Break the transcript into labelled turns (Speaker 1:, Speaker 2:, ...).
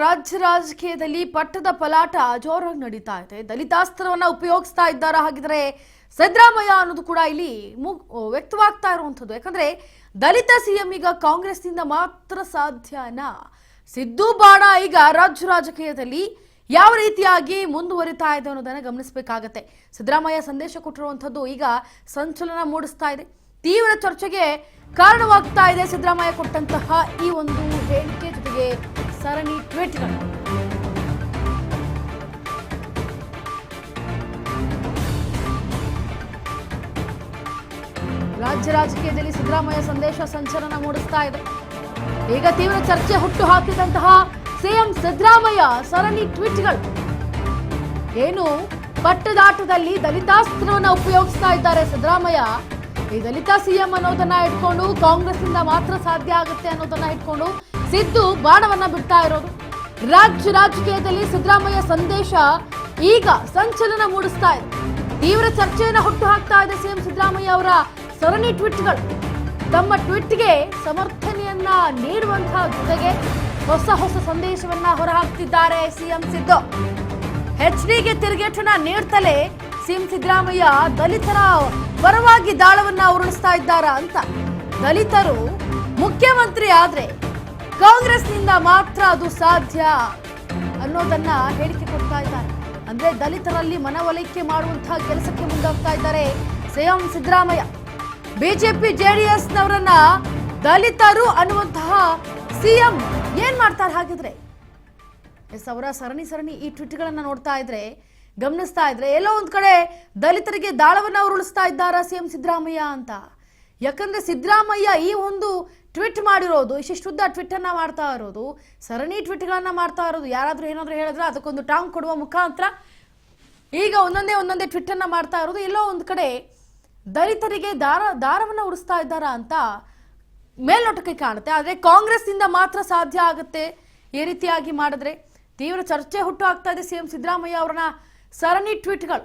Speaker 1: ರಾಜ್ಯ ರಾಜಕೀಯದಲ್ಲಿ ಪಟ್ಟದ ಪಲಾಟ ಜೋರಾಗಿ ನಡೀತಾ ಇದೆ. ದಲಿತಾಸ್ತ್ರವನ್ನ ಉಪಯೋಗಿಸ್ತಾ ಇದ್ದಾರೆ. ಹಾಗಿದ್ರೆ ಸಿದ್ದರಾಮಯ್ಯ ಅನ್ನೋದು ಕೂಡ ಇಲ್ಲಿ ವ್ಯಕ್ತವಾಗ್ತಾ ಇರುವಂತದ್ದು. ಯಾಕಂದ್ರೆ ದಲಿತ ಸಿಎಂ ಈಗ ಕಾಂಗ್ರೆಸ್ನಿಂದ ಮಾತ್ರ ಸಾಧ್ಯನಾ? ಸಿದ್ದು ಬಾಣ ಈಗ ರಾಜ್ಯ ರಾಜಕೀಯದಲ್ಲಿ ಯಾವ ರೀತಿಯಾಗಿ ಮುಂದುವರಿತಾ ಇದೆ ಅನ್ನೋದನ್ನ ಗಮನಿಸಬೇಕಾಗತ್ತೆ. ಸಿದ್ದರಾಮಯ್ಯ ಸಂದೇಶ ಕೊಟ್ಟಿರುವಂತದ್ದು ಈಗ ಸಂಚಲನ ಮೂಡಿಸ್ತಾ ಇದೆ, ತೀವ್ರ ಚರ್ಚೆಗೆ ಕಾರಣವಾಗ್ತಾ ಇದೆ. ಸಿದ್ದರಾಮಯ್ಯ ಕೊಟ್ಟಂತಹ ಈ ಒಂದು ಹೇಳಿಕೆ ಜೊತೆಗೆ ಸರಣಿ ಟ್ವೀಟ್ಗಳು. ರಾಜ್ಯ ರಾಜಕೀಯದಲ್ಲಿ ಸಿದ್ದರಾಮಯ್ಯ ಸಂದೇಶ ಸಂಚಲನ ಮೂಡಿಸ್ತಾ ಇದೆ. ಈಗ ತೀವ್ರ ಚರ್ಚೆ ಹುಟ್ಟು ಹಾಕಿದಂತಹ ಸಿಎಂ ಸಿದ್ದರಾಮಯ್ಯ ಸರಣಿ ಟ್ವೀಟ್ಗಳು. ಏನು ಪಟ್ಟದಾಟದಲ್ಲಿ ದಲಿತಾಸ್ತ್ರವನ್ನ ಉಪಯೋಗಿಸ್ತಾ ಇದ್ದಾರೆ ಸಿದ್ದರಾಮಯ್ಯ. ಈ ದಲಿತ ಸಿಎಂ ಅನ್ನೋದನ್ನ ಇಟ್ಕೊಂಡು ಕಾಂಗ್ರೆಸ್ನಿಂದ ಮಾತ್ರ ಸಾಧ್ಯ ಆಗುತ್ತೆ ಅನ್ನೋದನ್ನ ಇಟ್ಕೊಂಡು ಸಿದ್ದು ಬಾಣವನ್ನ ಬಿಡ್ತಾ ಇರೋದು. ರಾಜ್ಯ ರಾಜಕೀಯದಲ್ಲಿ ಸಿದ್ದರಾಮಯ್ಯ ಸಂದೇಶ ಈಗ ಸಂಚಲನ ಮೂಡಿಸ್ತಾ ಇದೆ, ತೀವ್ರ ಚರ್ಚೆಯನ್ನ ಹುಟ್ಟು ಹಾಕ್ತಾ ಇದೆ. ಸಿಎಂ ಸಿದ್ದರಾಮಯ್ಯ ಅವರ ಸರಣಿ ಟ್ವೀಟ್ಗಳು ತಮ್ಮ ಟ್ವೀಟ್ಗೆ ಸಮರ್ಥನೆಯನ್ನ ನೀಡುವಂತಹ ಜೊತೆಗೆ ಹೊಸ ಹೊಸ ಸಂದೇಶವನ್ನ ಹೊರಹಾಕ್ತಿದ್ದಾರೆ ಸಿಎಂ ಸಿದ್ದು. ಎಚ್ಡಿಗೆ ತಿರುಗೇಟನ್ನ ನೀಡ್ತಲೇ ಸಿಎಂ ಸಿದ್ದರಾಮಯ್ಯ ದಲಿತರ ಪರವಾಗಿ ದಾಳವನ್ನ ಉರುಳಿಸ್ತಾ ಇದ್ದಾರಾ ಅಂತ. ದಲಿತರು ಮುಖ್ಯಮಂತ್ರಿ ಆದ್ರೆ ಕಾಂಗ್ರೆಸ್ನಿಂದ ಮಾತ್ರ ಅದು ಸಾಧ್ಯ ಅನ್ನೋದನ್ನ ಹೇಳಿಕೆ ಕೊಡ್ತಾ ಇದ್ದಾರೆ. ಅಂದ್ರೆ ದಲಿತರಲ್ಲಿ ಮನವೊಲಿಕೆ ಮಾಡುವಂತಹ ಕೆಲಸಕ್ಕೆ ಮುಂದಾಗ್ತಾ ಇದ್ದಾರೆ ಸಿಎಂ ಸಿದ್ದರಾಮಯ್ಯ. ಬಿಜೆಪಿ ಜೆಡಿಎಸ್ನವರನ್ನ ದಲಿತರು ಅನ್ನುವಂತಹ ಸಿಎಂ ಏನ್ ಮಾಡ್ತಾರೆ ಹಾಗಿದ್ರೆ? ಅವರ ಸರಣಿ ಈ ಟ್ವೀಟ್ಗಳನ್ನ ನೋಡ್ತಾ ಇದ್ರೆ, ಗಮನಿಸ್ತಾ ಇದ್ರೆ ಎಲ್ಲೋ ಒಂದ್ ಕಡೆ ದಲಿತರಿಗೆ ದಾಳವನ್ನ ಉರುಳಿಸ್ತಾ ಇದ್ದಾರಾ ಸಿಎಂ ಸಿದ್ದರಾಮಯ್ಯ ಅಂತ. ಯಾಕಂದ್ರೆ ಸಿದ್ದರಾಮಯ್ಯ ಈ ಒಂದು ಟ್ವೀಟ್ ಮಾಡಿರೋದು, ಇಷ್ಟುದ್ದ ಟ್ವೀಟ್ ಅನ್ನ ಮಾಡ್ತಾ ಇರೋದು, ಸರಣಿ ಟ್ವೀಟ್ಗಳನ್ನ ಮಾಡ್ತಾ ಇರೋದು, ಯಾರಾದ್ರೂ ಏನಾದ್ರೂ ಹೇಳಿದ್ರೆ ಅದಕ್ಕೊಂದು ಟಾಂಗ್ ಕೊಡುವ ಮುಖಾಂತರ ಈಗ ಒಂದೊಂದೇ ಟ್ವೀಟ್ ಅನ್ನ ಮಾಡ್ತಾ ಇರೋದು. ಎಲ್ಲೋ ಒಂದ್ ಕಡೆ ದಲಿತರಿಗೆ ದಾರವನ್ನ ಉರಿಸ್ತಾ ಇದ್ದಾರಾ ಅಂತ ಮೇಲ್ನೋಟಕ್ಕೆ ಕಾಣುತ್ತೆ. ಆದ್ರೆ ಕಾಂಗ್ರೆಸ್ನಿಂದ ಮಾತ್ರ ಸಾಧ್ಯ ಆಗುತ್ತೆ ಈ ರೀತಿಯಾಗಿ ಮಾಡಿದ್ರೆ. ತೀವ್ರ ಚರ್ಚೆ ಹುಟ್ಟು ಹಾಕ್ತಾ ಇದೆ ಸಿಎಂ ಸಿದ್ದರಾಮಯ್ಯ ಅವರನ್ನ ಸರಣಿ ಟ್ವೀಟ್ಗಳು.